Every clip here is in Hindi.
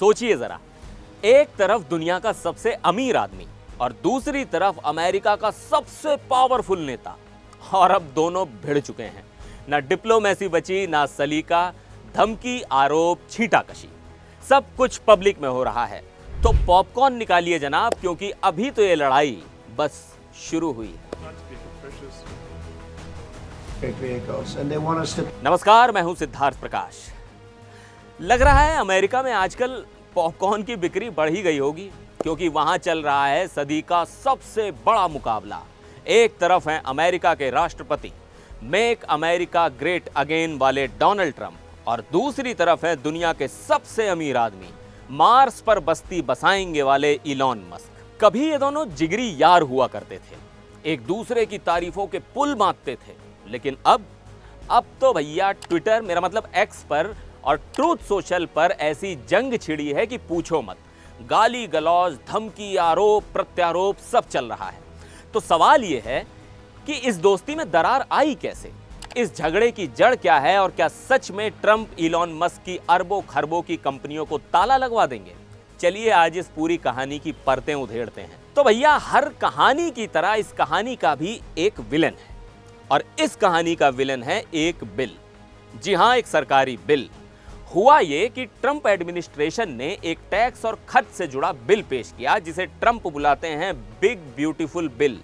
सोचिए जरा, एक तरफ दुनिया का सबसे अमीर आदमी और दूसरी तरफ अमेरिका का सबसे पावरफुल नेता, और अब दोनों भिड़ चुके हैं। ना डिप्लोमेसी बची, ना सलीका, धमकी, आरोप, छींटाकशी, सब कुछ पब्लिक में हो रहा है। तो पॉपकॉर्न निकालिए जनाब, क्योंकि अभी तो ये लड़ाई बस शुरू हुई है। नमस्कार, मैं हूं सिद्धार्थ प्रकाश। लग रहा है अमेरिका में आजकल पॉपकॉर्न की बिक्री बढ़ ही गई होगी, क्योंकि वहां चल रहा है सदी का सबसे बड़ा मुकाबला। एक तरफ हैं अमेरिका के राष्ट्रपति, मेक अमेरिका ग्रेट अगेन वाले डोनाल्ड ट्रंप, और दूसरी तरफ है दुनिया के सबसे अमीर आदमी, मार्स पर बस्ती बसाएंगे वाले इलॉन मस्क। कभी ये दोनों जिगरी यार हुआ करते थे, एक दूसरे की तारीफों के पुल बांधते थे, लेकिन अब तो भैया ट्विटर, मेरा मतलब एक्स पर और ट्रूथ सोशल पर ऐसी जंग छिड़ी है कि पूछो मत। गाली गलौज, धमकी, आरोप प्रत्यारोप सब चल रहा है। तो सवाल यह है कि इस दोस्ती में दरार आई कैसे? इस झगड़े की जड़ क्या है, और क्या सच में ट्रंप इलॉन मस्क की अरबों खरबों की कंपनियों को ताला लगवा देंगे? चलिए आज इस पूरी कहानी की परतें उधेड़ते हैं। तो भैया, हर कहानी की तरह इस कहानी का भी एक विलन है, और इस कहानी का विलन है एक बिल। जी हां, एक सरकारी बिल। हुआ ये कि ट्रंप एडमिनिस्ट्रेशन ने एक टैक्स और खर्च से जुड़ा बिल पेश किया, जिसे ट्रंप बुलाते हैं बिग ब्यूटीफुल बिल।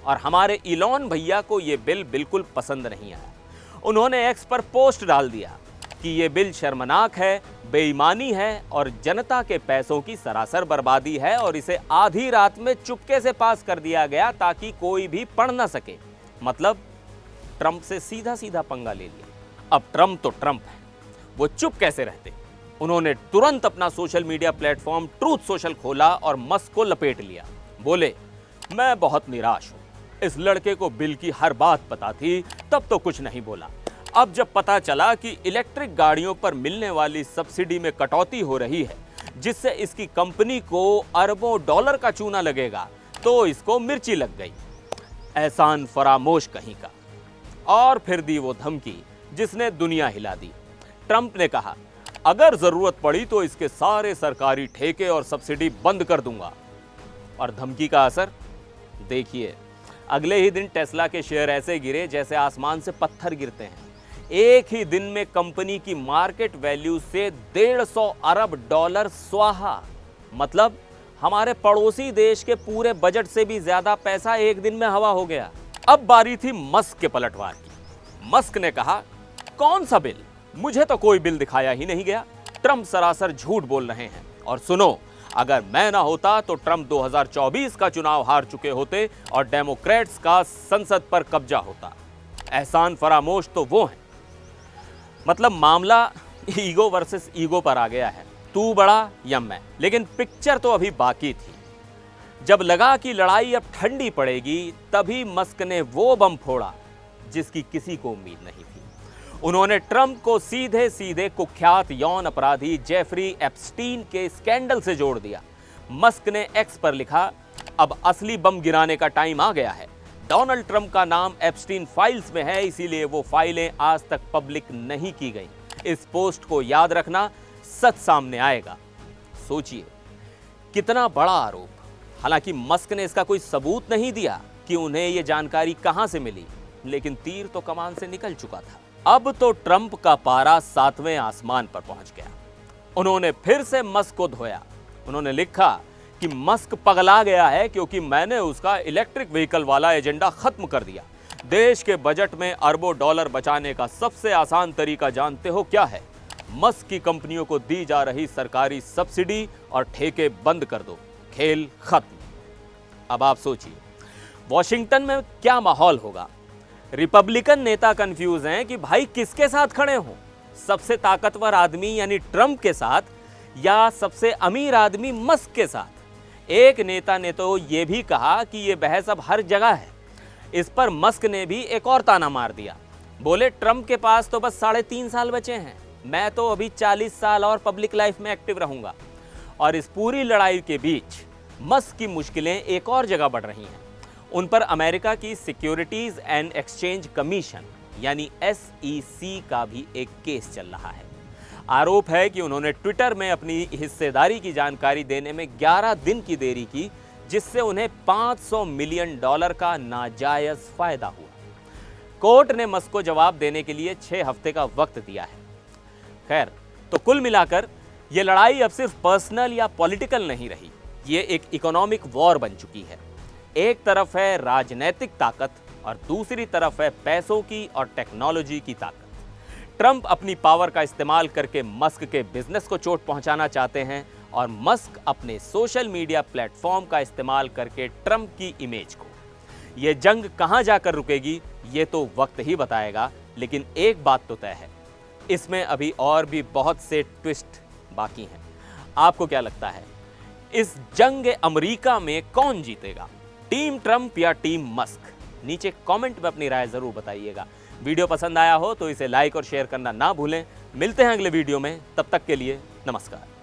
और हमारे इलॉन भैया को यह बिल बिल्कुल पसंद नहीं आया। उन्होंने एक्स पर पोस्ट डाल दिया कि यह बिल शर्मनाक है, बेईमानी है और जनता के पैसों की सरासर बर्बादी है, और इसे आधी रात में चुपके से पास कर दिया गया ताकि कोई भी पढ़ ना सके। मतलब ट्रंप से सीधा सीधा पंगा ले लिया। अब ट्रंप तो ट्रंप है, वो चुप कैसे रहते? उन्होंने तुरंत अपना social media platform truth social खोला और मस्क को लपेट लिया। बोले, मैं बहुत निराश हूं, इस लड़के को बिल की हर बात पता थी, तब तो कुछ नहीं बोला। अब जब पता चला कि इलेक्ट्रिक गाड़ियों पर मिलने वाली सब्सिडी में कटौती हो रही है, जिससे इसकी कंपनी को अरबों डॉलर का चूना लगेगा, तो इसको मिर्ची लग गई। एहसान फरामोश कहीं का। और फिर दी वो धमकी जिसने दुनिया हिला दी। ट्रंप ने कहा, अगर जरूरत पड़ी तो इसके सारे सरकारी ठेके और सब्सिडी बंद कर दूंगा। और धमकी का असर देखिए, अगले ही दिन टेस्ला के शेयर ऐसे गिरे जैसे आसमान से पत्थर गिरते हैं। एक ही दिन में कंपनी की मार्केट वैल्यू से 150 अरब डॉलर स्वाहा। मतलब हमारे पड़ोसी देश के पूरे बजट से भी ज्यादा पैसा एक दिन में हवा हो गया। अब बारी थी मस्क के पलटवार की। मस्क ने कहा, कौन सा बिल? मुझे तो कोई बिल दिखाया ही नहीं गया। ट्रंप सरासर झूठ बोल रहे हैं। और सुनो, अगर मैं ना होता तो ट्रंप 2024 का चुनाव हार चुके होते और डेमोक्रेट्स का संसद पर कब्जा होता। एहसान फरामोश तो वो हैं। मतलब मामला ईगो वर्सेस ईगो पर आ गया है, तू बड़ा या मैं। लेकिन पिक्चर तो अभी बाकी थी। जब लगा कि लड़ाई अब ठंडी पड़ेगी, तभी मस्क ने वो बम फोड़ा जिसकी किसी को उम्मीद नहीं थी। उन्होंने ट्रंप को सीधे सीधे कुख्यात यौन अपराधी जेफरी एप्स्टीन के स्कैंडल से जोड़ दिया। मस्क ने एक्स पर लिखा, अब असली बम गिराने का टाइम आ गया है। डोनाल्ड ट्रंप का नाम एप्स्टीन फाइल्स में है, इसीलिए वो फाइलें आज तक पब्लिक नहीं की गई। इस पोस्ट को याद रखना, सच सामने आएगा। सोचिए कितना बड़ा आरोप। हालांकि मस्क ने इसका कोई सबूत नहीं दिया कि उन्हें यह जानकारी कहां से मिली, लेकिन तीर तो कमान से निकल चुका था। अब तो ट्रंप का पारा 7वें आसमान पर पहुंच गया। उन्होंने फिर से मस्क को धोया। उन्होंने लिखा कि मस्क पगला गया है क्योंकि मैंने उसका इलेक्ट्रिक व्हीकल वाला एजेंडा खत्म कर दिया। देश के बजट में अरबों डॉलर बचाने का सबसे आसान तरीका जानते हो क्या है? मस्क की कंपनियों को दी जा रही सरकारी सब्सिडी और ठेके बंद कर दो, खेल खत्म। अब आप सोचिए वॉशिंग्टन में क्या माहौल होगा। रिपब्लिकन नेता कंफ्यूज हैं कि भाई किसके साथ खड़े हों, सबसे ताकतवर आदमी यानी ट्रंप के साथ या सबसे अमीर आदमी मस्क के साथ। एक नेता ने तो यह भी कहा कि यह बहस अब हर जगह है। इस पर मस्क ने भी एक और ताना मार दिया। बोले, ट्रंप के पास तो बस 3.5 साल बचे हैं, मैं तो अभी 40 साल और पब्लिक लाइफ में एक्टिव रहूंगा। और इस पूरी लड़ाई के बीच मस्क की मुश्किलें एक और जगह बढ़ रही हैं। उन पर अमेरिका की सिक्योरिटीज एंड एक्सचेंज कमीशन यानी SEC का भी एक केस चल रहा है। आरोप है कि उन्होंने ट्विटर में अपनी हिस्सेदारी की जानकारी देने में 11 दिन की देरी की, जिससे उन्हें $500 मिलियन का नाजायज फायदा हुआ। कोर्ट ने मस्क को जवाब देने के लिए 6 हफ्ते का वक्त दिया है। खैर, तो कुल मिलाकर यह लड़ाई अब सिर्फ पर्सनल या पॉलिटिकल नहीं रही, ये एक इकोनॉमिक वॉर बन चुकी है। एक तरफ है राजनीतिक ताकत और दूसरी तरफ है पैसों की और टेक्नोलॉजी की ताकत। ट्रंप अपनी पावर का इस्तेमाल करके मस्क के बिजनेस को चोट पहुंचाना चाहते हैं और मस्क अपने सोशल मीडिया प्लेटफॉर्म का इस्तेमाल करके ट्रंप की इमेज को। यह जंग कहां जाकर रुकेगी ये तो वक्त ही बताएगा, लेकिन एक बात तो तय है, इसमें अभी और भी बहुत से ट्विस्ट बाकी हैं। आपको क्या लगता है, इस जंग अमेरिका में कौन जीतेगा, टीम ट्रंप या टीम मस्क? नीचे कमेंट में अपनी राय जरूर बताइएगा। वीडियो पसंद आया हो तो इसे लाइक और शेयर करना ना भूलें। मिलते हैं अगले वीडियो में, तब तक के लिए नमस्कार।